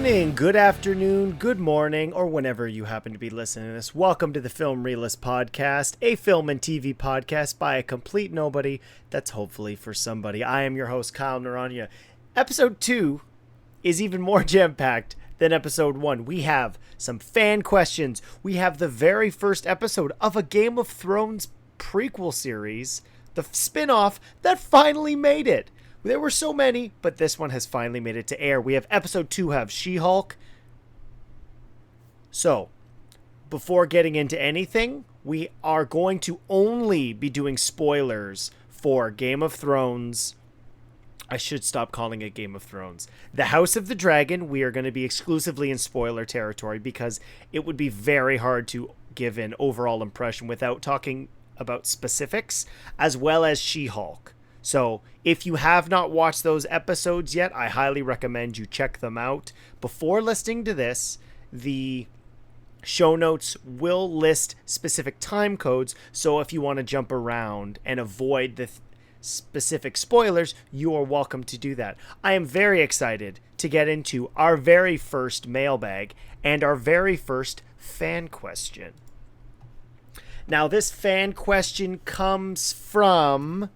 evening, good afternoon, good morning, or whenever you happen to be listening to this. Welcome to the Film Realist Podcast, a film and TV podcast by a complete nobody that's hopefully for somebody. I am your host, Kyle Naranja. Episode 2 is even more jam-packed than episode 1. We have some fan questions. We have the very first episode of a Game of Thrones prequel series, the spin-off that finally made it. There were so many, but this one has finally made it to air. We have episode 2 have She-Hulk. So, before getting into anything, we are going to only be doing spoilers for Game of Thrones. I should stop calling it Game of Thrones. The House of the Dragon, we are going to be exclusively in spoiler territory because it would be very hard to give an overall impression without talking about specifics, as well as She-Hulk. So, if you have not watched those episodes yet, I highly recommend you check them out. Before listening to this, the show notes will list specific time codes, so if you want to jump around and avoid the specific spoilers, you are welcome to do that. I am very excited to get into our very first mailbag and our very first fan question. Now, this fan question comes from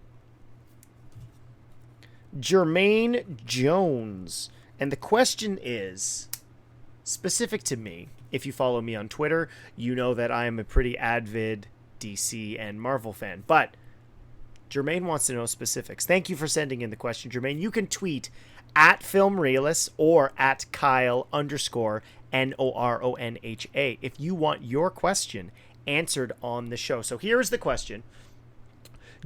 Jermaine Jones, and the question is specific to me. If you follow me on Twitter, you know that I am a pretty avid DC and Marvel fan, but Jermaine wants to know specifics. Thank you for sending in the question, Jermaine. You can tweet at FilmRealist or at Kyle_NORONHA if you want your question answered on the show. So here is the question.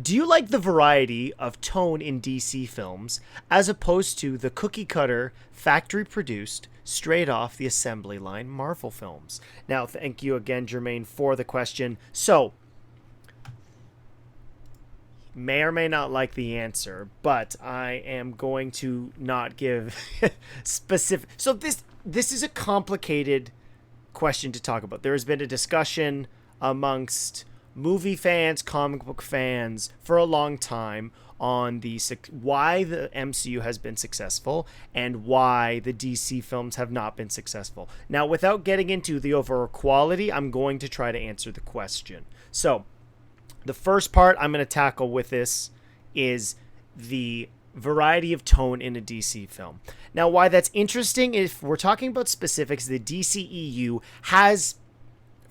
Do you like the variety of tone in DC films as opposed to the cookie-cutter, factory-produced, straight-off the assembly line Marvel films? Now, thank you again, Jermaine, for the question. So, may or may not like the answer, but I am going to not give specific. So this is a complicated question to talk about. There has been a discussion amongst movie fans, comic book fans for a long time on why the MCU has been successful and why the DC films have not been successful. Now, without getting into the overall quality, I'm going to try to answer the question. So, the first part I'm going to tackle with this is the variety of tone in a DC film. Now, why that's interesting, if we're talking about specifics, the DCEU has,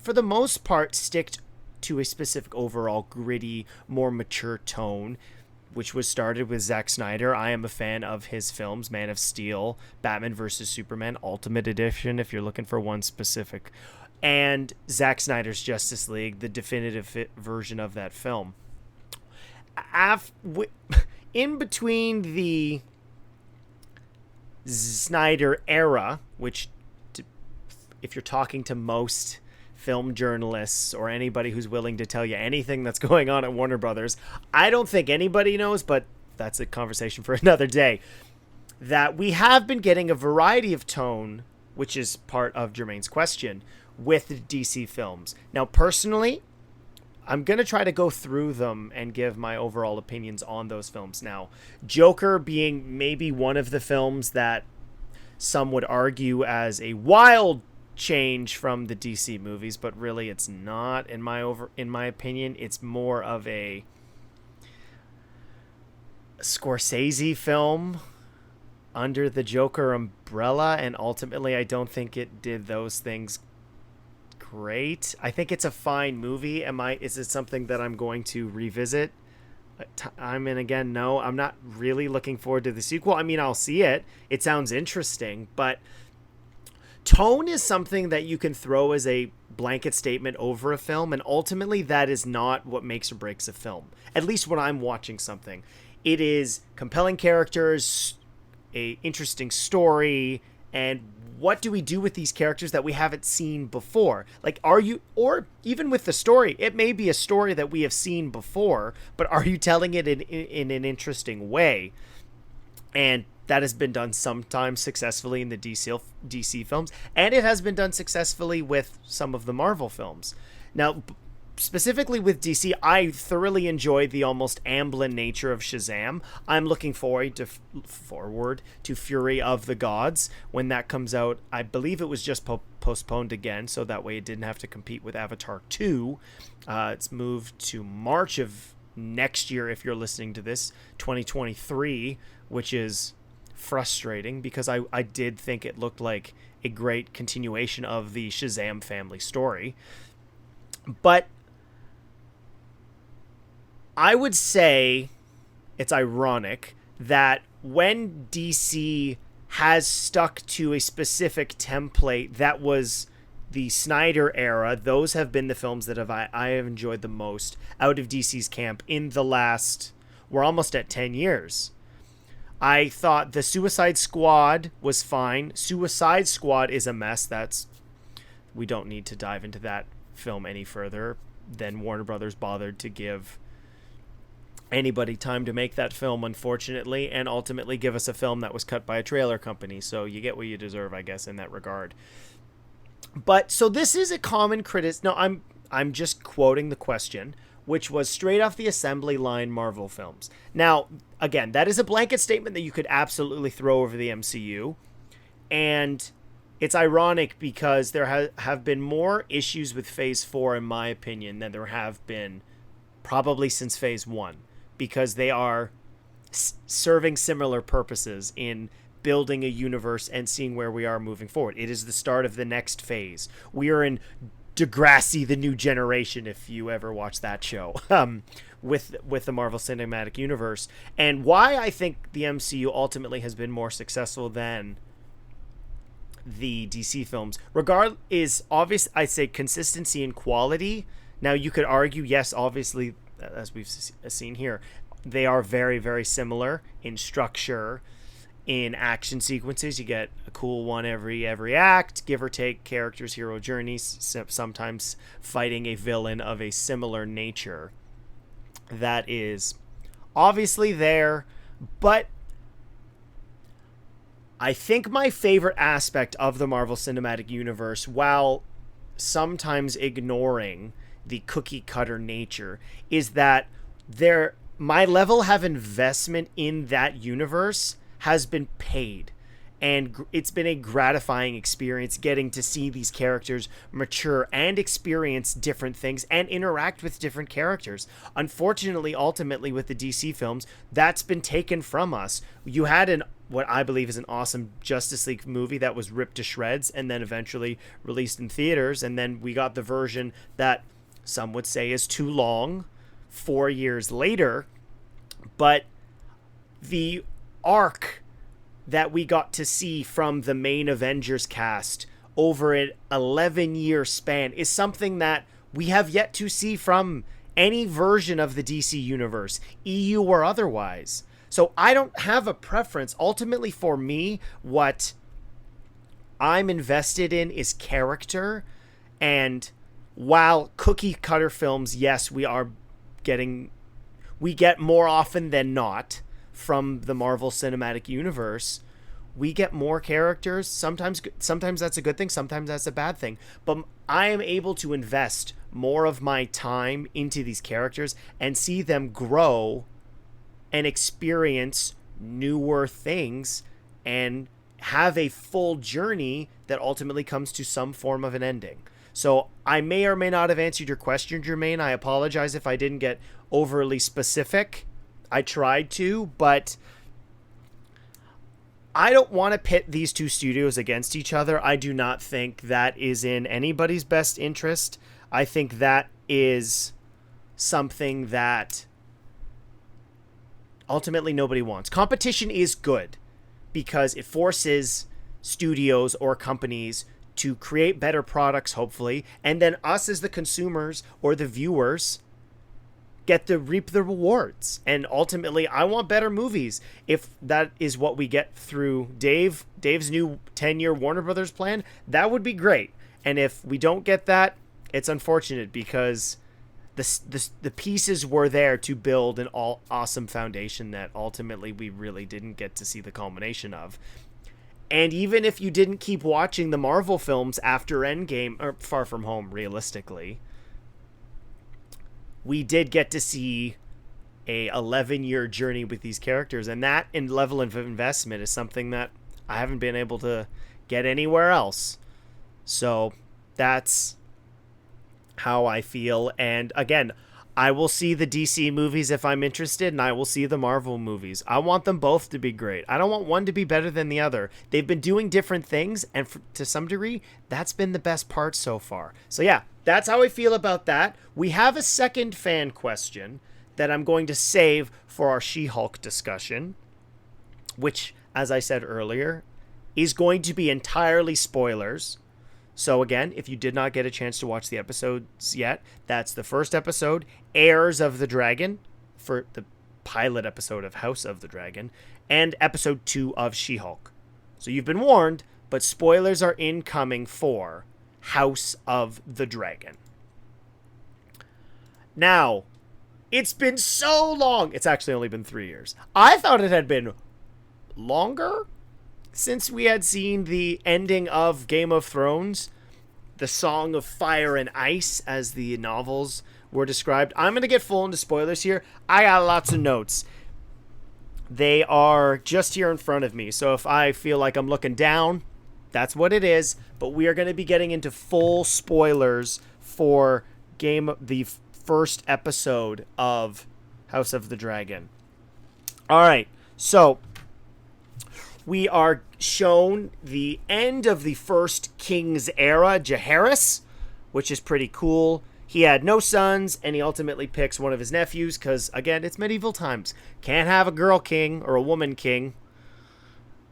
for the most part, sticked to a specific overall gritty, more mature tone, which was started with Zack Snyder. I am a fan of his films, Man of Steel, Batman vs. Superman, Ultimate Edition, if you're looking for one specific, and Zack Snyder's Justice League, the definitive version of that film. In between the Snyder era, which, if you're talking to most film journalists or anybody who's willing to tell you anything that's going on at Warner Brothers, I don't think anybody knows, but that's a conversation for another day, that we have been getting a variety of tone, which is part of Jermaine's question, with the DC films. Now, personally, I'm going to try to go through them and give my overall opinions on those films. Now, Joker being maybe one of the films that some would argue as a wild change from the DC movies, but really it's not. In my opinion, it's more of a Scorsese film under the Joker umbrella, and ultimately I don't think it did those things great. I think it's a fine movie. Is it something that I'm going to revisit? Again, no, I'm not really looking forward to the sequel. I mean, I'll see it. It sounds interesting, but tone is something that you can throw as a blanket statement over a film, and ultimately that is not what makes or breaks a film. At least when I'm watching something. It is compelling characters, a interesting story, and what do we do with these characters that we haven't seen before? Like, or even with the story, it may be a story that we have seen before, but are you telling it in an interesting way? And that has been done sometimes successfully in the DC films, and it has been done successfully with some of the Marvel films. Now, specifically with DC, I thoroughly enjoyed the almost Amblin nature of Shazam. I'm looking forward to Fury of the Gods when that comes out. I believe it was just postponed again, so that way it didn't have to compete with Avatar 2. It's moved to March of next year, if you're listening to this, 2023, which is frustrating because I did think it looked like a great continuation of the Shazam family story. But I would say it's ironic that when DC has stuck to a specific template that was the Snyder era, those have been the films that I have enjoyed the most out of DC's camp in the last, we're almost at 10 years. I thought the Suicide Squad was fine. Suicide Squad is a mess. We don't need to dive into that film any further than Warner Brothers bothered to give anybody time to make that film, unfortunately, and ultimately give us a film that was cut by a trailer company. So you get what you deserve, I guess, in that regard. But so this is a common criticism. No, I'm just quoting the question, which was straight off the assembly line Marvel films. Now, again, that is a blanket statement that you could absolutely throw over the MCU. And it's ironic because there have been more issues with Phase 4, in my opinion, than there have been probably since Phase 1. Because they are serving similar purposes in building a universe and seeing where we are moving forward. It is the start of the next phase. We are in Degrassi, the New Generation, if you ever watch that show, with the Marvel Cinematic Universe. And why I think the MCU ultimately has been more successful than the DC films, is obvious. I say consistency and quality. Now you could argue, yes, obviously, as we've seen here, they are very, very similar in structure, in action sequences. You get a cool one every act, give or take, characters' hero journeys, sometimes fighting a villain of a similar nature. That is obviously there, but I think my favorite aspect of the Marvel Cinematic Universe, while sometimes ignoring the cookie cutter nature, is that my level of investment in that universe has been paid, and it's been a gratifying experience getting to see these characters mature and experience different things and interact with different characters. Unfortunately, ultimately with the DC films, that's been taken from us. You had what I believe is an awesome Justice League movie that was ripped to shreds and then eventually released in theaters, and then we got the version that some would say is too long 4 years later. But the arc that we got to see from the main Avengers cast over an 11-year span is something that we have yet to see from any version of the DC universe, EU or otherwise. So I don't have a preference. Ultimately, for me, what I'm invested in is character. And while cookie cutter films, yes, we get more often than not from the Marvel Cinematic Universe, we get more characters. Sometimes that's a good thing, sometimes that's a bad thing. But I am able to invest more of my time into these characters and see them grow and experience newer things and have a full journey that ultimately comes to some form of an ending. So I may or may not have answered your question, Jermaine. I apologize if I didn't get overly specific. I tried to, but I don't want to pit these two studios against each other. I do not think that is in anybody's best interest. I think that is something that ultimately nobody wants. Competition is good because it forces studios or companies to create better products, hopefully, and then us as the consumers or the viewers get to reap the rewards. And ultimately, I want better movies. If that is what we get through Dave's new 10-year Warner Brothers plan, that would be great. And if we don't get that, it's unfortunate because the pieces were there to build an awesome foundation that ultimately we really didn't get to see the culmination of. And even if you didn't keep watching the Marvel films after Endgame, or Far From Home, realistically, we did get to see a 11-year journey with these characters, and that in level of investment is something that I haven't been able to get anywhere else. So that's how I feel. And again, I will see the DC movies if I'm interested, and I will see the Marvel movies. I want them both to be great. I don't want one to be better than the other. They've been doing different things, and to some degree, that's been the best part so far. So yeah, that's how I feel about that. We have a second fan question that I'm going to save for our She-Hulk discussion, which, as I said earlier, is going to be entirely spoilers. So again, if you did not get a chance to watch the episodes yet, that's the first episode, Heirs of the Dragon, for the pilot episode of House of the Dragon, and episode 2 of She-Hulk. So you've been warned, but spoilers are incoming for House of the Dragon. Now, it's been so long. It's actually only been 3 years. I thought it had been longer since we had seen the ending of Game of Thrones, the Song of Fire and Ice, as the novels were described. I'm going to get full into spoilers here. I got lots of notes. They are just here in front of me, so if I feel like I'm looking down, that's what it is. But we are going to be getting into full spoilers for the first episode of House of the Dragon. All right, so we are shown the end of the first king's era, Jaehaerys, which is pretty cool. He had no sons, and he ultimately picks one of his nephews because, again, it's medieval times. Can't have a girl king or a woman king.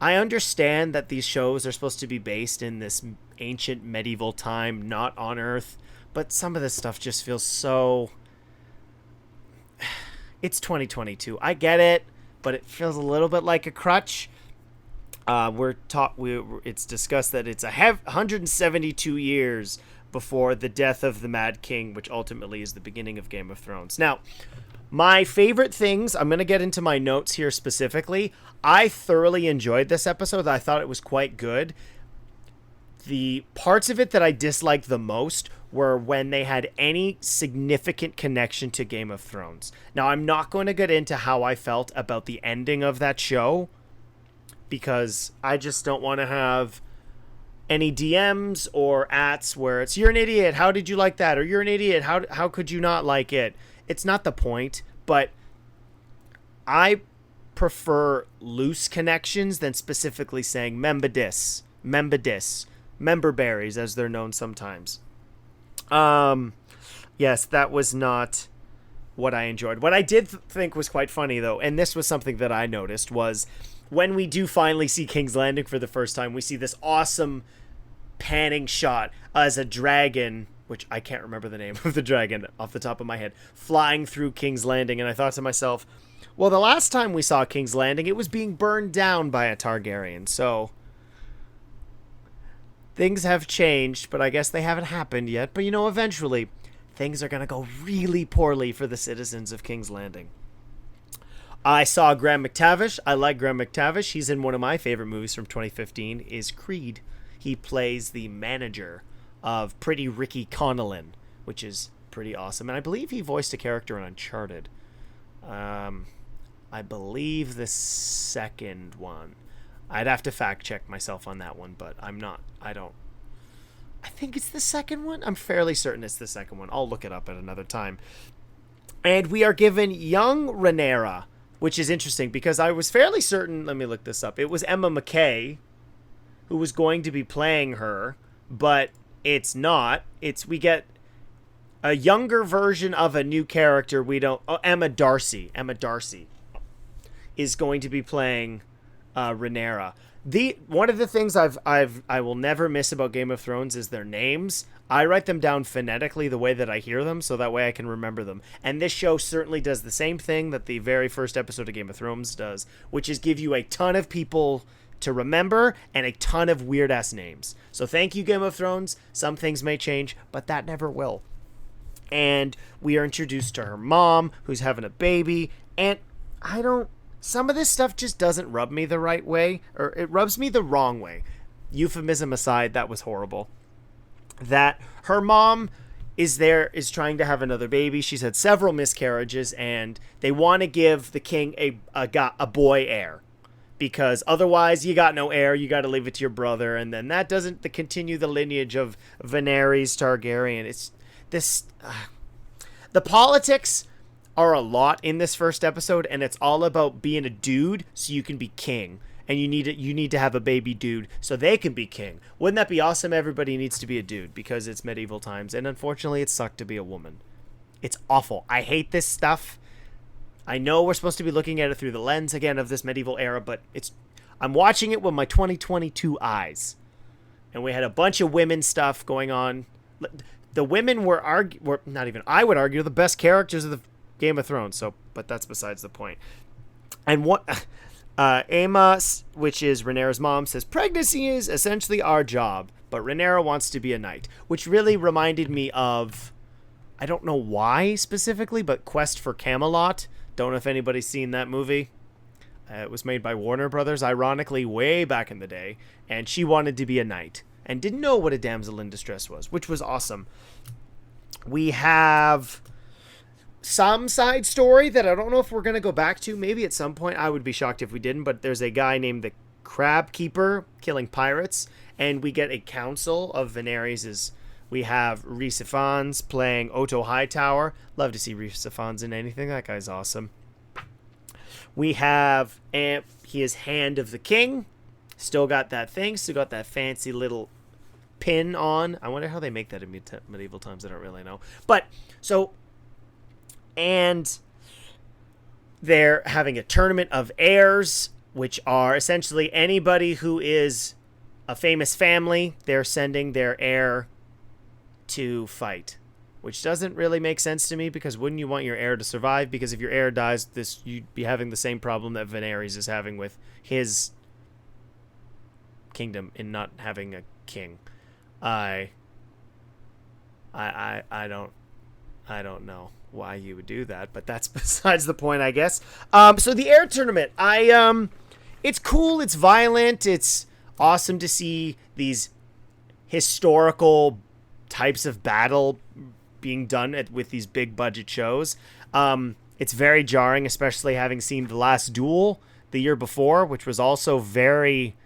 I understand that these shows are supposed to be based in this ancient medieval time, not on Earth, but some of this stuff just feels so... It's 2022. I get it, but it feels a little bit like a crutch. It's discussed that it's 172 years before the death of the Mad King, which ultimately is the beginning of Game of Thrones. Now, my favorite things, I'm going to get into my notes here specifically. I thoroughly enjoyed this episode. I thought it was quite good. The parts of it that I disliked the most were when they had any significant connection to Game of Thrones. Now, I'm not going to get into how I felt about the ending of that show, because I just don't want to have any DMs or ats where it's, you're an idiot, how did you like that? Or you're an idiot, how could you not like it? It's not the point, but I prefer loose connections than specifically saying membadis, member berries, as they're known sometimes. Yes, that was not what I enjoyed. What I did think was quite funny, though, and this was something that I noticed, was when we do finally see King's Landing for the first time, we see this awesome panning shot as a dragon, which I can't remember the name of the dragon off the top of my head, flying through King's Landing. And I thought to myself, well, the last time we saw King's Landing, it was being burned down by a Targaryen. So things have changed, but I guess they haven't happened yet. But, eventually things are going to go really poorly for the citizens of King's Landing. I saw Graham McTavish. I like Graham McTavish. He's in one of my favorite movies from 2015, is Creed. He plays the manager of Pretty Ricky Connellan, which is pretty awesome. And I believe he voiced a character in Uncharted. I believe the second one. I'd have to fact check myself on that one, but I think it's the second one. I'm fairly certain it's the second one. I'll look it up at another time. And we are given young Rhaenyra, which is interesting because I was fairly certain, let me look this up, it was Emma Mackey who was going to be playing her, but it's not. We get a younger version of a new character. Emma Darcy is going to be playing Rhaenyra. One of the things I will never miss about Game of Thrones is their names. I write them down phonetically the way that I hear them, so that way I can remember them. And this show certainly does the same thing that the very first episode of Game of Thrones does, which is give you a ton of people to remember and a ton of weird-ass names. So thank you, Game of Thrones. Some things may change, but that never will. And we are introduced to her mom, who's having a baby, and some of this stuff just doesn't rub me the right way, or it rubs me the wrong way. Euphemism aside, that was horrible. That her mom is trying to have another baby. She's had several miscarriages, and they want to give the king a boy heir, because otherwise you got no heir. You got to leave it to your brother, and then that doesn't continue the lineage of Daenerys Targaryen. It's this. The politics are a lot in this first episode, and it's all about being a dude so you can be king. And you need to have a baby dude so they can be king. Wouldn't that be awesome? Everybody needs to be a dude because it's medieval times, and unfortunately it sucked to be a woman. It's awful. I hate this stuff. I know we're supposed to be looking at it through the lens again of this medieval era, but I'm watching it with my 2022 eyes. And we had a bunch of women stuff going on. The women were not even, I would argue, the best characters of the Game of Thrones. But that's besides the point. And what Aema, which is Rhaenyra's mom, says pregnancy is essentially our job, but Rhaenyra wants to be a knight, which really reminded me of, I don't know why specifically, but Quest for Camelot. Don't know if anybody's seen that movie. It was made by Warner Brothers, ironically, way back in the day, and she wanted to be a knight and didn't know what a damsel in distress was, which was awesome. We have some side story that I don't know if we're going to go back to. Maybe at some point. I would be shocked if we didn't, but there's a guy named the Crab Keeper killing pirates, and we get a council of Daenerys'. We have Rhys Ifans playing Otto Hightower. Love to see Rhys Ifans in anything. That guy's awesome. We have he is Hand of the King. Still got that thing. Still got that fancy little pin on. I wonder how they make that in medieval times. I don't really know. But so, and they're having a tournament of heirs, which are essentially anybody who is a famous family. They're sending their heir to fight, which doesn't really make sense to me, because wouldn't you want your heir to survive? Because if your heir dies, you'd be having the same problem that Daenerys is having with his kingdom in not having a king. I don't know why you would do that, but that's besides the point, I guess. So the heir tournament, it's cool, it's violent, it's awesome to see these historical types of battle being done with these big budget shows. It's very jarring, especially having seen The Last Duel the year before, which was also very,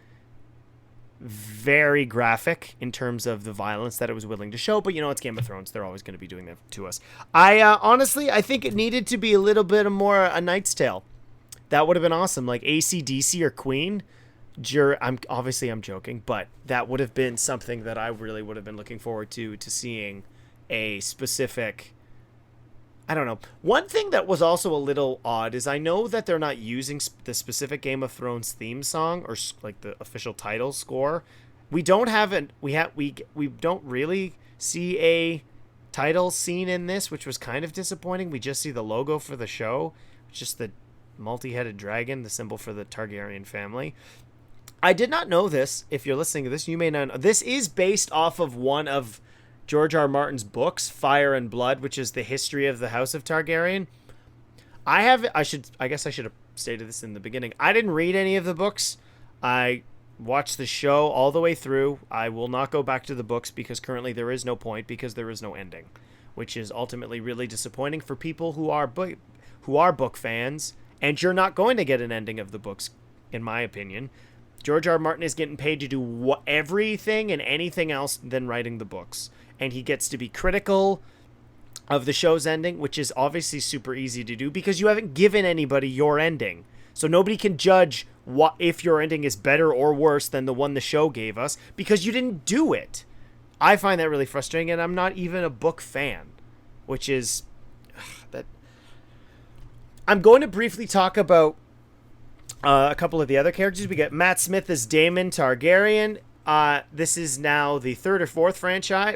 very graphic in terms of the violence that it was willing to show. But it's Game of Thrones. They're always going to be doing that to us. Honestly, I think it needed to be a little bit more A Knight's Tale. That would have been awesome. Like AC/DC or Queen. I'm joking, but that would have been something that I really would have been looking forward to seeing a specific, I don't know. One thing that was also a little odd is I know that they're not using the specific Game of Thrones theme song or like the official title score. We don't have we don't really see a title scene in this, which was kind of disappointing. We just see the logo for the show, just the multi-headed dragon, the symbol for the Targaryen family. I did not know this. If you're listening to this, you may not know. This is based off of one of George R. R. Martin's books, Fire and Blood, which is the history of the House of Targaryen. I guess I should have stated this in the beginning. I didn't read any of the books. I watched the show all the way through. I will not go back to the books because currently there is no point, because there is no ending, which is ultimately really disappointing for people who are book fans, and you're not going to get an ending of the books, in my opinion. George R. R. Martin is getting paid to do everything and anything else than writing the books. And he gets to be critical of the show's ending, which is obviously super easy to do because you haven't given anybody your ending. So nobody can judge if your ending is better or worse than the one the show gave us because you didn't do it. I find that really frustrating, and I'm not even a book fan, which is that. I'm going to briefly talk about a couple of the other characters. We get Matt Smith as Daemon Targaryen. This is now the third or fourth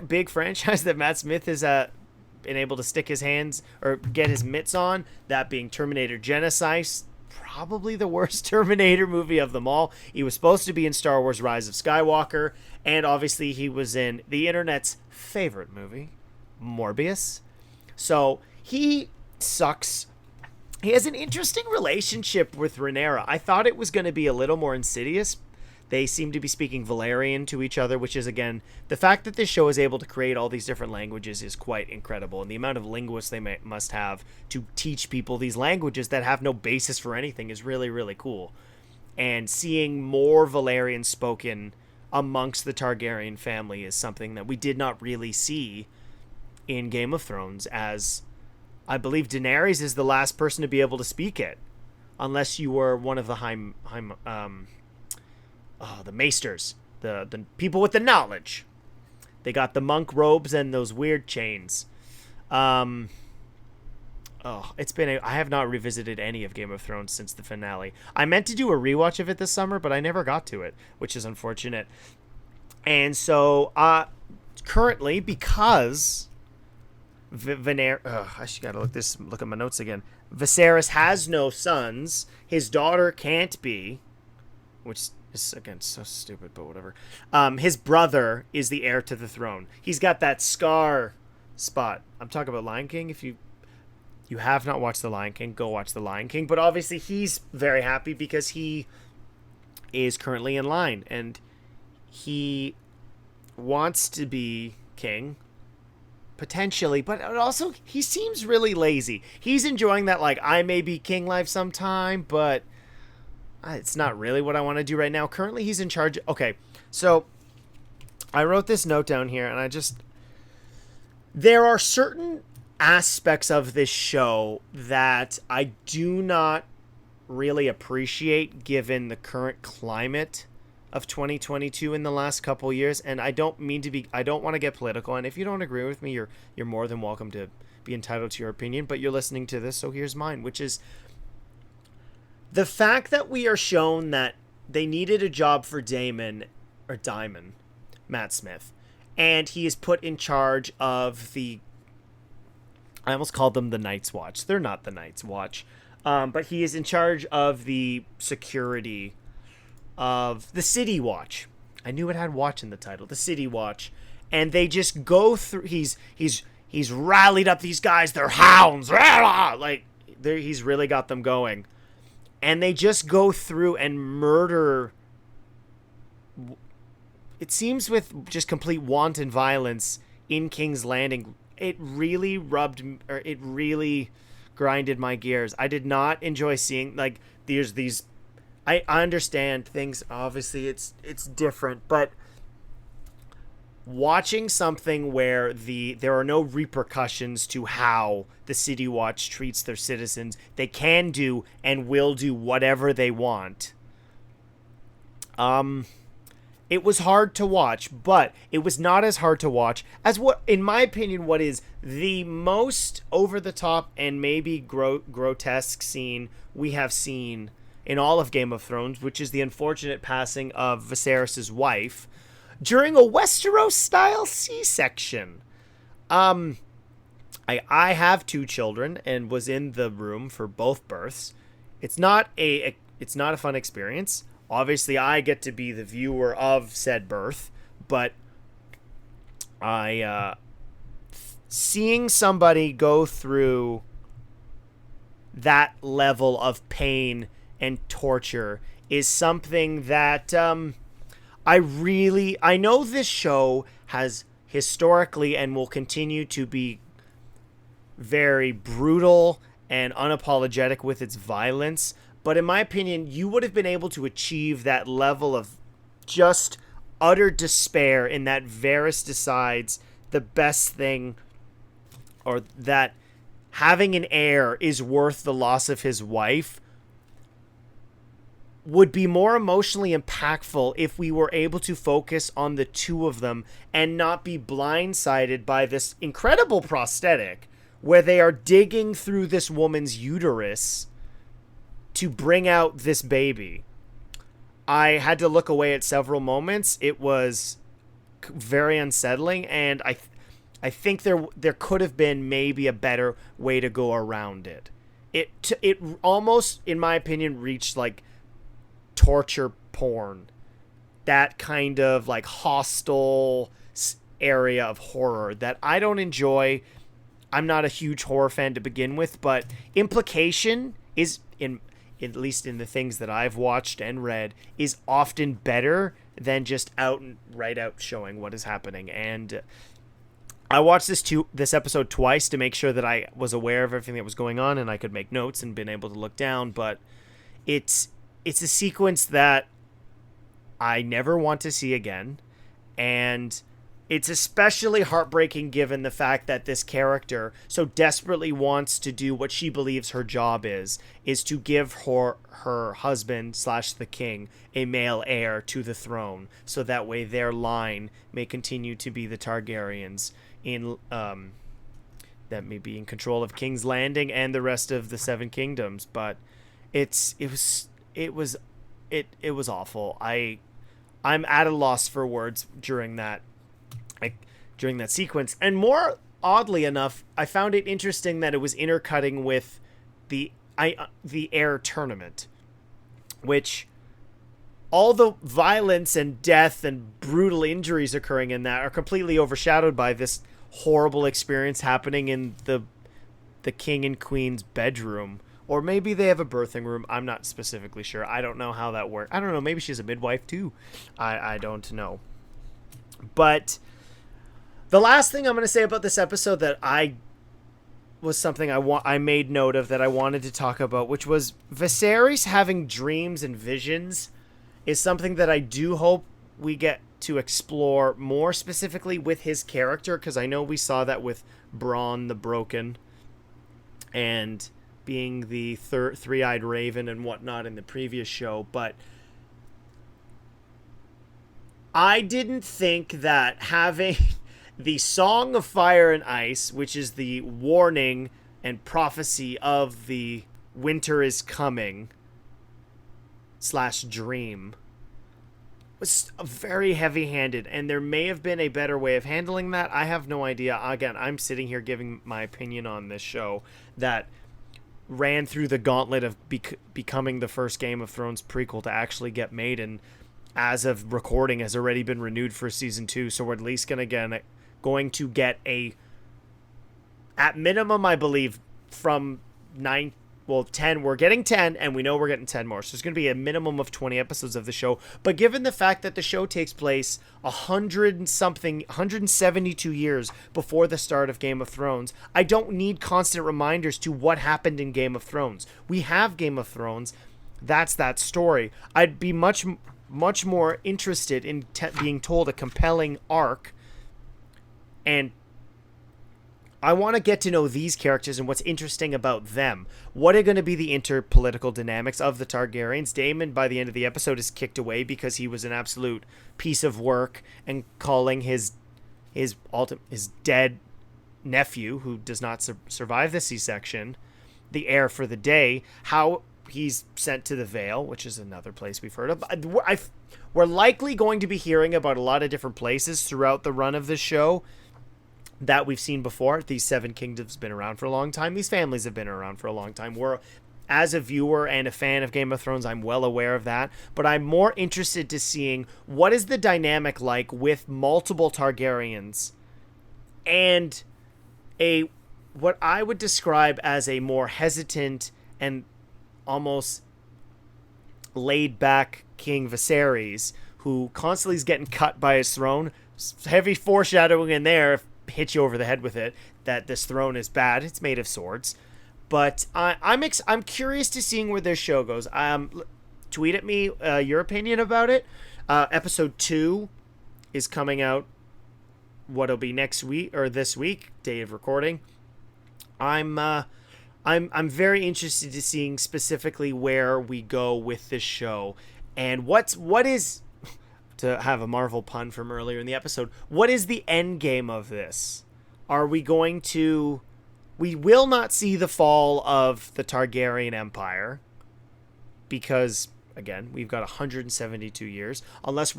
big franchise that Matt Smith has been able to stick his hands or get his mitts on. That being Terminator Genisys, probably the worst Terminator movie of them all. He was supposed to be in Star Wars Rise of Skywalker, and obviously he was in the internet's favorite movie, Morbius. So he sucks. He has an interesting relationship with Rhaenyra. I thought it was going to be a little more insidious They seem to be speaking Valyrian to each other, which is, again, the fact that this show is able to create all these different languages is quite incredible. And the amount of linguists they must have to teach people these languages that have no basis for anything is really, really cool. And seeing more Valyrian spoken amongst the Targaryen family is something that we did not really see in Game of Thrones, as I believe Daenerys is the last person to be able to speak it, unless you were one of the the maesters, the people with the knowledge. They got the monk robes and those weird chains. I have not revisited any of Game of Thrones since the finale. I meant to do a rewatch of it this summer, but I never got to it, which is unfortunate. And so, currently, because I should gotta look at my notes again. Viserys has no sons. His daughter can't be, which is, again, so stupid, but whatever. His brother is the heir to the throne. He's got that scar spot. I'm talking about Lion King. If you have not watched The Lion King, go watch The Lion King. But obviously he's very happy because he is currently in line, and he wants to be king, potentially, but also he seems really lazy. He's enjoying that, like, I may be king life sometime, but it's not really what I want to do right now. Currently, he's in charge. Okay, so I wrote this note down here, and there are certain aspects of this show that I do not really appreciate given the current climate of 2022 in the last couple years. And I don't want to get political. And if you don't agree with me, you're more than welcome to be entitled to your opinion, but you're listening to this, so here's mine, which is the fact that we are shown that they needed a job for Daemon, Matt Smith, and he is put in charge of I almost called them the Night's Watch. They're not the Night's Watch, but he is in charge of the security of the City Watch. I knew it had watch in the title, the City Watch, and they just go through. He's rallied up these guys. They're hounds, he's really got them going. And they just go through and murder. It seems with just complete wanton violence in King's Landing. It really grinded my gears. I did not enjoy seeing, like, there's these. I understand things. Obviously, it's different, but watching something where there are no repercussions to how the City Watch treats their citizens, they can do and will do whatever they want. It was hard to watch, but it was not as hard to watch as what, in my opinion, what is the most over the top and maybe grotesque scene we have seen in all of Game of Thrones, which is the unfortunate passing of Viserys' wife during a Westeros-style C-section. I have 2 children and was in the room for both births. It's not a fun experience. Obviously, I get to be the viewer of said birth, but seeing somebody go through that level of pain and torture is something that I know this show has historically and will continue to be very brutal and unapologetic with its violence, but in my opinion, you would have been able to achieve that level of just utter despair in that Varys decides the best thing, or that having an heir is worth the loss of his wife, would be more emotionally impactful if we were able to focus on the 2 of them and not be blindsided by this incredible prosthetic where they are digging through this woman's uterus to bring out this baby. I had to look away at several moments. It was very unsettling, and I think there could have been maybe a better way to go around it. It almost, in my opinion, reached like torture porn, that kind of like hostile area of horror that I don't enjoy. I'm not a huge horror fan to begin with, but implication is in at least in the things that I've watched and read, is often better than just right out showing what is happening. And I watched this episode twice to make sure that I was aware of everything that was going on and I could make notes and been able to look down. But it's a sequence that I never want to see again, and it's especially heartbreaking given the fact that this character so desperately wants to do what she believes her job is to give her husband / the king a male heir to the throne, so that way their line may continue to be the Targaryens that may be in control of King's Landing and the rest of the Seven Kingdoms. But it was awful. I'm at a loss for words during that sequence. And more oddly enough, I found it interesting that it was intercutting with the heir tournament, which all the violence and death and brutal injuries occurring in that are completely overshadowed by this horrible experience happening in the king and queen's bedroom. Or maybe they have a birthing room. I'm not specifically sure. I don't know how that works. I don't know. Maybe she's a midwife too. I don't know. But the last thing I'm going to say about this episode that was something I made note of that I wanted to talk about, which was Viserys having dreams and visions, is something that I do hope we get to explore more specifically with his character, because I know we saw that with Bronn the Broken and being the three-eyed raven and whatnot in the previous show. But I didn't think that having the Song of Fire and Ice, which is the warning and prophecy of the winter is coming / dream, was very heavy-handed, and there may have been a better way of handling that. I have no idea. Again, I'm sitting here giving my opinion on this show that ran through the gauntlet of becoming the first Game of Thrones prequel to actually get made, and as of recording has already been renewed for season 2, so we're at least going to get at minimum, I believe, from 10, we're getting 10, and we know we're getting 10 more. So it's going to be a minimum of 20 episodes of the show. But given the fact that the show takes place 172 years before the start of Game of Thrones, I don't need constant reminders to what happened in Game of Thrones. We have Game of Thrones. That's that story. I'd be much more interested in being told a compelling arc, and I want to get to know these characters and what's interesting about them. What are going to be the interpolitical dynamics of the Targaryens? Daemon, by the end of the episode, is kicked away because he was an absolute piece of work, and calling his dead nephew, who does not survive the C-section, the heir for the day. How he's sent to the Vale, which is another place we've heard of. We're likely going to be hearing about a lot of different places throughout the run of this show that we've seen before. These Seven Kingdoms have been around for a long time. These families have been around for a long time. As a viewer and a fan of Game of Thrones, I'm well aware of that. But I'm more interested to seeing what is the dynamic like with multiple Targaryens and what I would describe as a more hesitant and almost laid back King Viserys, who constantly is getting cut by his throne. Heavy foreshadowing in there, hit you over the head with it, that this throne is bad. It's made of swords. But I'm curious to seeing where this show goes. Tweet at me your opinion about it. Episode 2 is coming out. What'll be next week or this week, day of recording. I'm very interested to seeing specifically where we go with this show, and what is, to have a Marvel pun from earlier in the episode, what is the end game of this? Are we going to... We will not see the fall of the Targaryen Empire, because, again, we've got 172 years, unless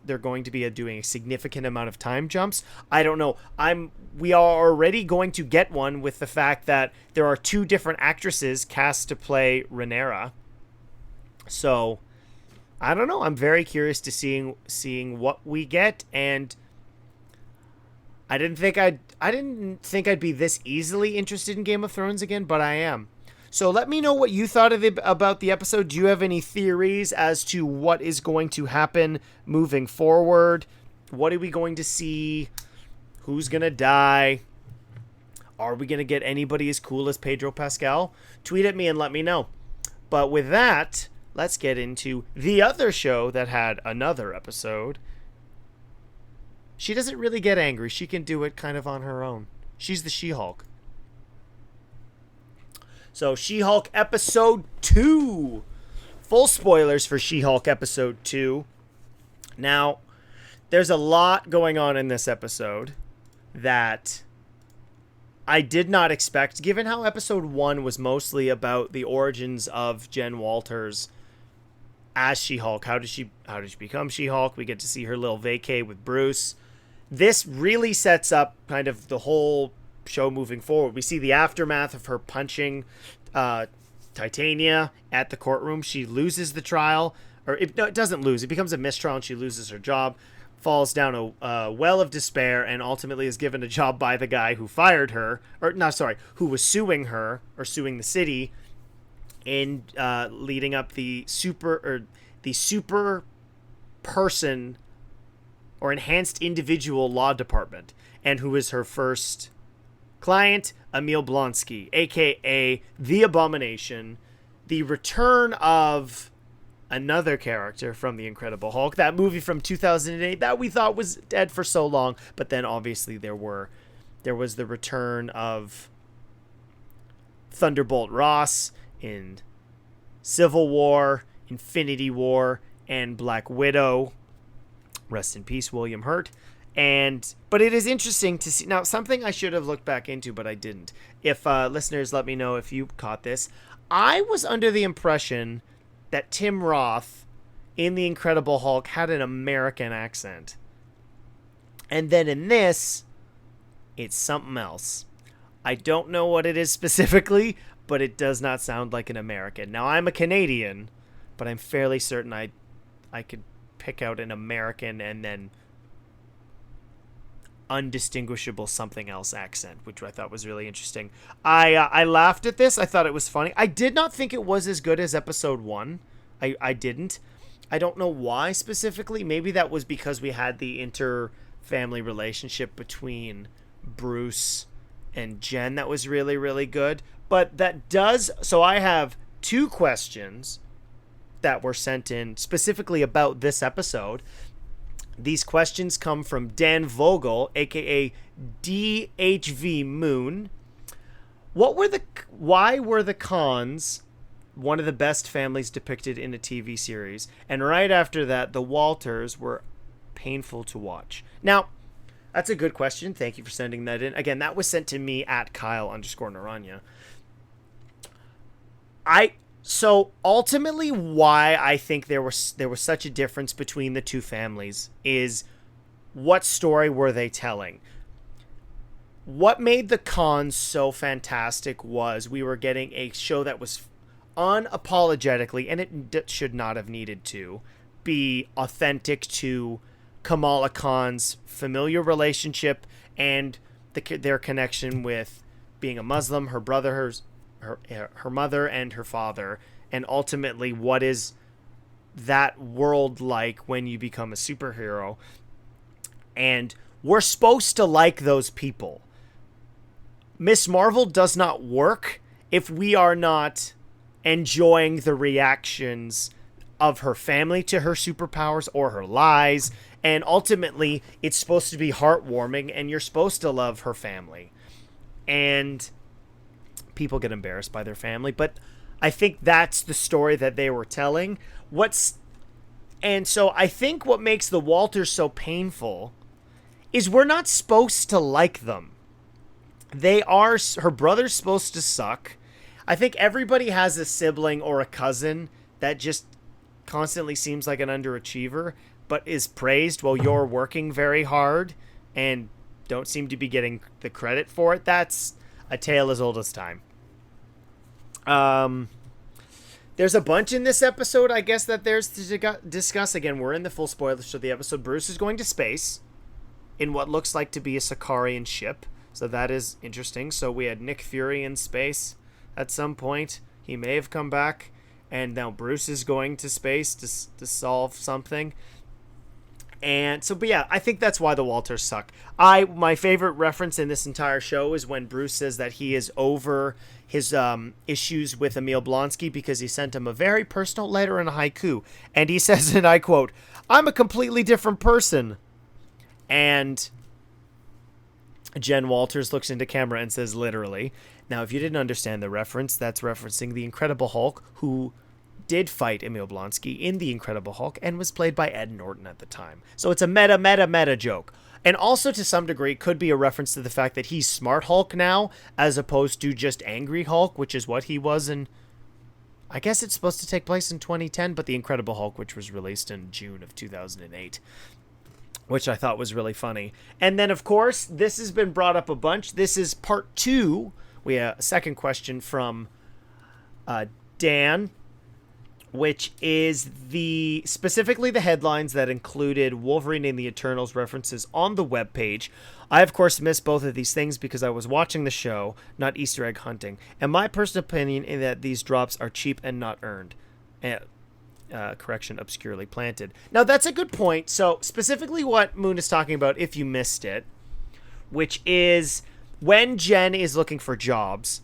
they're going to be doing a significant amount of time jumps. I don't know. We are already going to get one with the fact that there are 2 different actresses cast to play Rhaenyra. So I don't know. I'm very curious to seeing what we get, and I didn't think I'd be this easily interested in Game of Thrones again, but I am. So let me know what you thought about the episode. Do you have any theories as to what is going to happen moving forward? What are we going to see? Who's going to die? Are we going to get anybody as cool as Pedro Pascal? Tweet at me and let me know. But with that, let's get into the other show that had another episode. She doesn't really get angry. She can do it kind of on her own. She's the She-Hulk. So, She-Hulk Episode 2. Full spoilers for She-Hulk Episode 2. Now, there's a lot going on in this episode that I did not expect, given how Episode 1 was mostly about the origins of Jen Walters as She-Hulk. How did she become She-Hulk? We get to see her little vacay with Bruce. This really sets up kind of the whole show moving forward. We see the aftermath of her punching Titania at the courtroom. She loses the trial, or it doesn't lose. It becomes a mistrial and she loses her job, falls down a well of despair, and ultimately is given a job by the guy who fired her, who was suing her, or suing the city, in leading up the super person or enhanced individual law department, and who is her first client, Emil Blonsky, aka the Abomination, the return of another character from The Incredible Hulk, that movie from 2008 that we thought was dead for so long, but then obviously there was the return of Thunderbolt Ross in Civil War, Infinity War, and Black Widow. Rest in peace, William Hurt. But it is interesting to see. Now, something I should have looked back into, but I didn't. If listeners, let me know if you caught this. I was under the impression that Tim Roth in The Incredible Hulk had an American accent. And then in this, it's something else. I don't know what it is specifically, but it does not sound like an American. Now, I'm a Canadian, but I'm fairly certain I could pick out an American and then undistinguishable something else accent, which I thought was really interesting. I laughed at this. I thought it was funny. I did not think it was as good as episode 1. I didn't. I don't know why specifically. Maybe that was because we had the inter-family relationship between Bruce and Jen that was really, really good. But that does... So I have 2 questions that were sent in specifically about this episode. These questions come from Dan Vogel, aka DHV Moon. Why were the Khans one of the best families depicted in a TV series? And right after that, the Walters were painful to watch. Now, that's a good question. Thank you for sending that in. Again, that was sent to me at Kyle_Naranya. So ultimately, why I think there was such a difference between the two families is what story were they telling? What made the Khans so fantastic was we were getting a show that was unapologetically, and it should not have needed to, be authentic to Kamala Khan's familiar relationship and their connection with being a Muslim, her brother, her mother, and her father, and ultimately what is that world like when you become a superhero. And we're supposed to like those people. Miss Marvel does not work if we are not enjoying the reactions of her family to her superpowers or her lies. And ultimately, it's supposed to be heartwarming, and you're supposed to love her family. And people get embarrassed by their family, but I think that's the story that they were telling. And so I think what makes the Walters so painful is we're not supposed to like them. Her brother's supposed to suck. I think everybody has a sibling or a cousin that just constantly seems like an underachiever, but is praised while you're working very hard and don't seem to be getting the credit for it. That's a tale as old as time. There's a bunch in this episode, I guess, that there's to discuss. Again, we're in the full spoilers of the episode. Bruce is going to space in what looks like to be a Sicarian ship, so that is interesting. So we had Nick Fury in space. at some point. He may have come back, and now Bruce is going to space to solve something. And so, but yeah, I think that's why the Walters suck. My favorite reference in this entire show is when Bruce says that he is over his issues with Emil Blonsky because he sent him a very personal letter and a haiku. And he says, and I quote, "I'm a completely different person." And Jen Walters looks into camera and says, "Literally." Now, if you didn't understand the reference, that's referencing the Incredible Hulk, who did fight Emil Blonsky in The Incredible Hulk and was played by Ed Norton at the time. So it's a meta joke. And also, to some degree, could be a reference to the fact that he's Smart Hulk now, as opposed to just Angry Hulk, which is what he was in... I guess it's supposed to take place in 2010, but The Incredible Hulk, which was released in June of 2008, which I thought was really funny. And then, of course, this has been brought up a bunch. This is part 2. We have a second question from Dan, which is specifically the headlines that included Wolverine and the Eternals references on the webpage. I, of course, missed both of these things because I was watching the show, not Easter egg hunting. And my personal opinion is that these drops are cheap and not earned. Correction, obscurely planted. Now, that's a good point. So, specifically what Moon is talking about, if you missed it, which is when Jen is looking for jobs,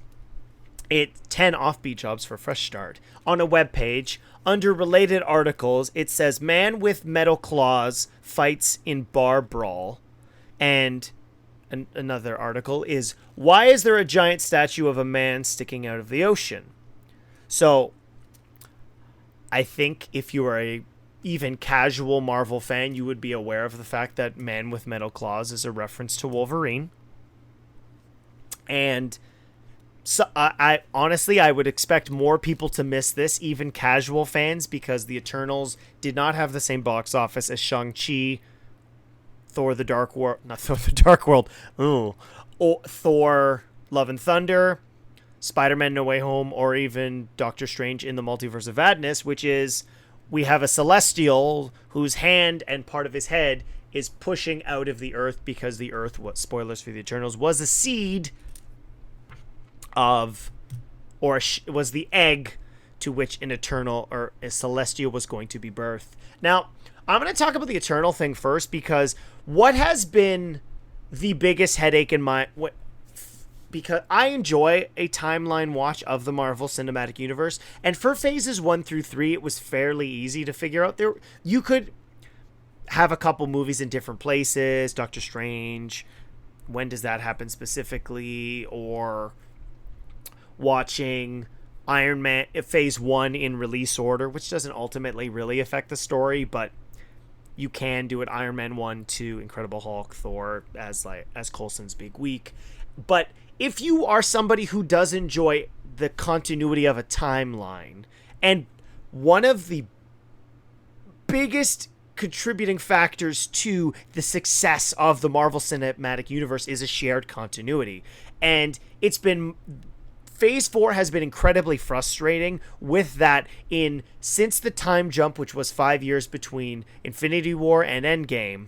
10 offbeat jobs for a fresh start. On a webpage, under related articles, it says man with metal claws fights in bar brawl. And another article is, why is there a giant statue of a man sticking out of the ocean? So, I think if you are a even casual Marvel fan, you would be aware of the fact that man with metal claws is a reference to Wolverine. And so I honestly, I would expect more people to miss this, even casual fans, because the Eternals did not have the same box office as Shang-Chi, Thor the Dark World, not Thor the Dark World, Thor Love and Thunder, Spider-Man No Way Home, or even Doctor Strange in the Multiverse of Madness, which is, we have a Celestial whose hand and part of his head is pushing out of the Earth because the Earth, what spoilers for the Eternals, was a seed of, or was the egg to which an Eternal or a Celestial was going to be birthed. Now, I'm going to talk about the Eternal thing first, because what has been the biggest headache in because I enjoy a timeline watch of the Marvel Cinematic Universe, and for phases 1 through 3, it was fairly easy to figure out. You could have a couple movies in different places, Doctor Strange, when does that happen specifically, or watching Iron Man phase 1 in release order, which doesn't ultimately really affect the story, but you can do it Iron Man 1, 2, Incredible Hulk, Thor as Coulson's big week. But if you are somebody who does enjoy the continuity of a timeline, and one of the biggest contributing factors to the success of the Marvel Cinematic Universe is a shared continuity, and it's been... Phase 4 has been incredibly frustrating with that since the time jump, which was 5 years between Infinity War and Endgame.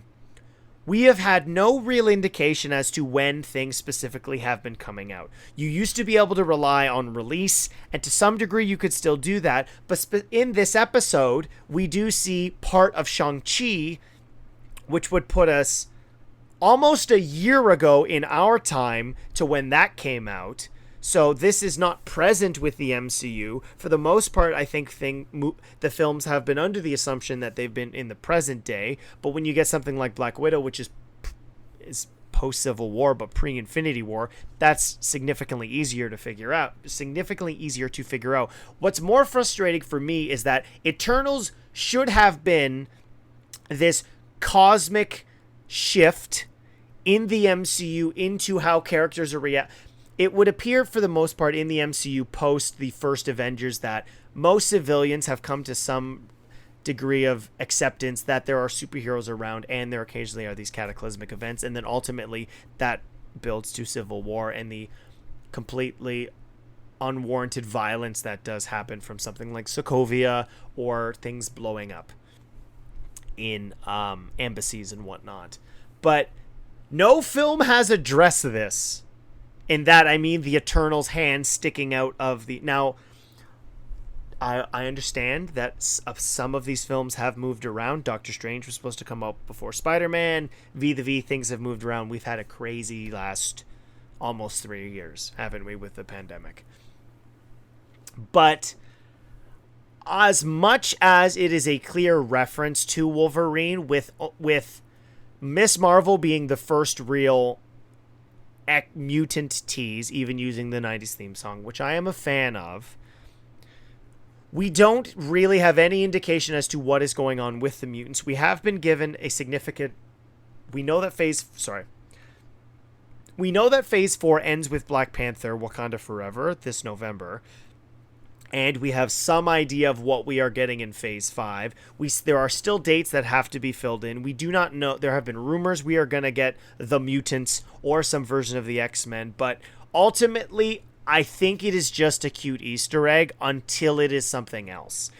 We have had no real indication as to when things specifically have been coming out. You used to be able to rely on release, and to some degree you could still do that, but in this episode, we do see part of Shang-Chi, which would put us almost a year ago in our time to when that came out. So this is not present with the MCU. For the most part, I think the films have been under the assumption that they've been in the present day. But when you get something like Black Widow, which is post-Civil War but pre-Infinity War, that's significantly easier to figure out. What's more frustrating for me is that Eternals should have been this cosmic shift in the MCU into how characters are reacting. It would appear, for the most part, in the MCU post the first Avengers, that most civilians have come to some degree of acceptance that there are superheroes around, and there occasionally are these cataclysmic events, and then ultimately that builds to Civil War and the completely unwarranted violence that does happen from something like Sokovia or things blowing up in embassies and whatnot. But no film has addressed this In that, I mean the Eternal's hand sticking out of the... Now, I understand that some of these films have moved around. Doctor Strange was supposed to come out before Spider-Man. The V, things have moved around. We've had a crazy last almost 3 years, haven't we, with the pandemic? But as much as it is a clear reference to Wolverine, with Miss Marvel being the first real mutant tease, even using the 90s theme song, which I am a fan of, we don't really have any indication as to what is going on with the mutants. We have been given a significant... We know that Phase 4 ends with Black Panther, Wakanda Forever, this November. And we have some idea of what we are getting in Phase 5. There are still dates that have to be filled in. We do not know. There have been rumors we are going to get the mutants or some version of the X-Men. But ultimately, I think it is just a cute Easter egg until it is something else.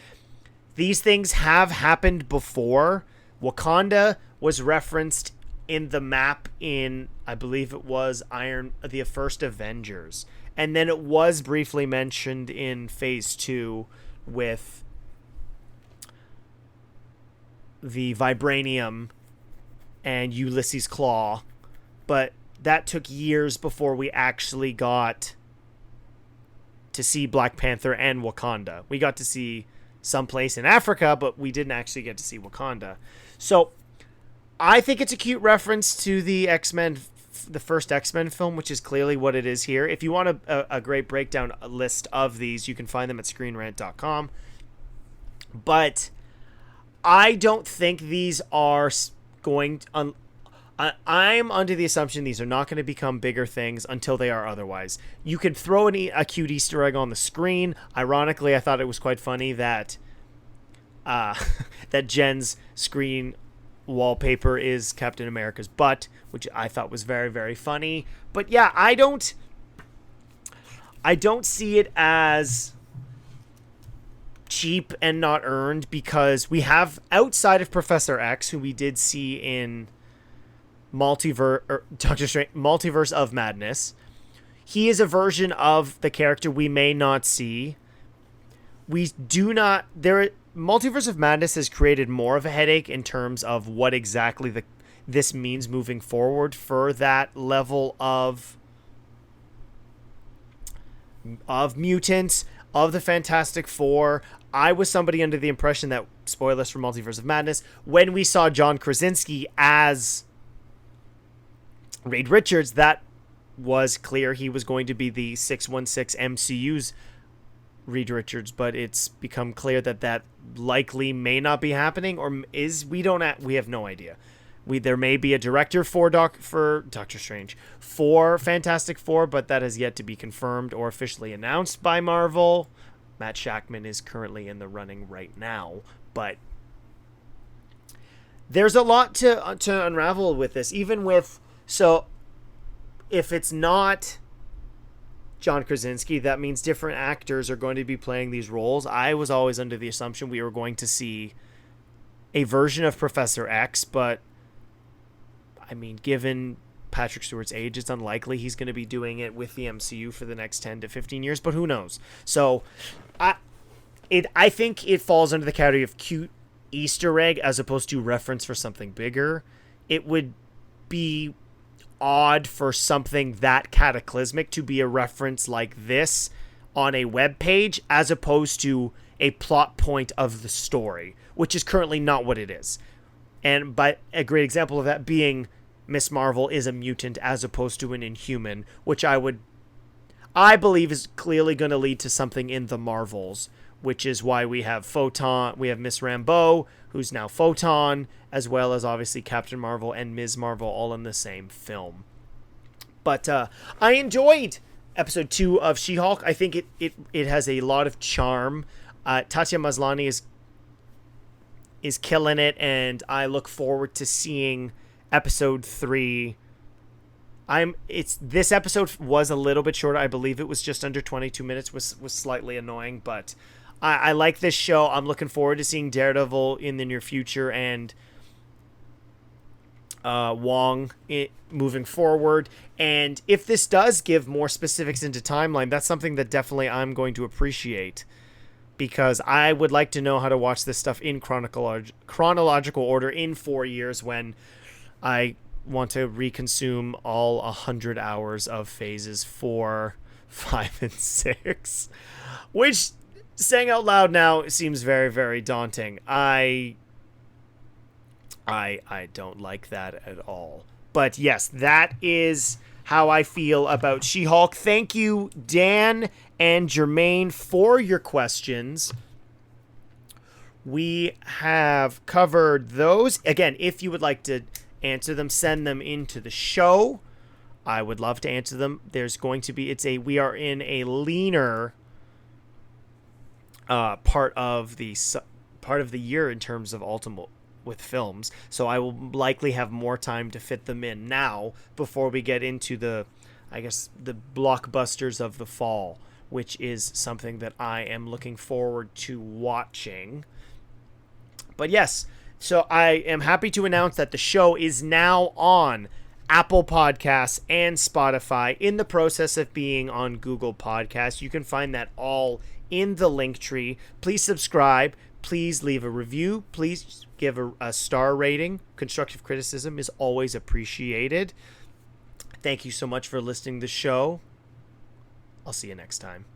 These things have happened before. Wakanda was referenced in the map in, I believe it was the first Avengers. And then it was briefly mentioned in Phase 2 with the Vibranium and Ulysses Claw. But that took years before we actually got to see Black Panther and Wakanda. We got to see someplace in Africa, but we didn't actually get to see Wakanda. So I think it's a cute reference to the X-Men, the first X-Men film, which is clearly what it is here. If you want a great breakdown list of these, you can find them at screenrant.com. But I don't think these are going to... I'm under the assumption these are not going to become bigger things until they are otherwise. You could throw a cute Easter egg on the screen. Ironically, I thought it was quite funny that that Jen's screen wallpaper is Captain America's butt, which I thought was very, very funny. But yeah, I don't see it as cheap and not earned, because we have, outside of Professor X, who we did see in Doctor Strange, Multiverse of Madness, he is a version of the character we may not see. Multiverse of Madness has created more of a headache in terms of what exactly this means moving forward for that level of mutants, of the Fantastic Four. I was somebody under the impression that, spoilers for Multiverse of Madness, when we saw John Krasinski as Reed Richards, that was clear he was going to be the 616 MCU's Reed Richards, but it's become clear that likely may not be happening, or we have no idea. There may be a director for Doctor Strange, for Fantastic Four, but that has yet to be confirmed or officially announced by Marvel. Matt Shackman is currently in the running right now, but there's a lot to unravel with this. So if it's not John Krasinski, that means different actors are going to be playing these roles. I was always under the assumption we were going to see a version of Professor X, but I mean, given Patrick Stewart's age, it's unlikely he's going to be doing it with the MCU for the next 10 to 15 years, but who knows? So I think it falls under the category of cute Easter egg as opposed to reference for something bigger. It would be odd for something that cataclysmic to be a reference like this on a web page as opposed to a plot point of the story, which is currently not what it is. And by a great example of that being Miss Marvel is a mutant as opposed to an Inhuman, which I believe is clearly going to lead to something in the Marvels, which is why we have Miss Rambeau, who's now Photon, as well as obviously Captain Marvel and Ms. Marvel all in the same film. But I enjoyed episode 2 of She-Hulk. I think it has a lot of charm. Tatiana Maslany is killing it, and I look forward to seeing episode 3. This episode was a little bit shorter. I believe it was just under 22 minutes, was slightly annoying, but I like this show. I'm looking forward to seeing Daredevil in the near future, and Wong moving forward. And if this does give more specifics into timeline, that's something that definitely I'm going to appreciate, because I would like to know how to watch this stuff in chronological order in 4 years when I want to reconsume all 100 hours of phases 4, 5, and 6, which, saying out loud now, seems very, very daunting. I don't like that at all. But yes, that is how I feel about She-Hulk. Thank you, Dan and Jermaine, for your questions. We have covered those. Again, if you would like to answer them, send them into the show. I would love to answer them. There's going to be, we are in a leaner part of the year in terms of Ultimate with films, so I will likely have more time to fit them in now before we get into the blockbusters of the fall, which is something that I am looking forward to watching. But yes, so I am happy to announce that the show is now on Apple Podcasts and Spotify, in the process of being on Google Podcasts. You can find that all in the link tree. Please subscribe. Please leave a review. Please give a star rating. Constructive criticism is always appreciated. Thank you so much for listening to the show. I'll see you next time.